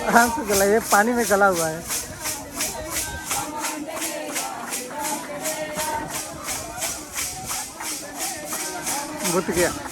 आराम से गला, ये पानी में गला हुआ है। घुट गया।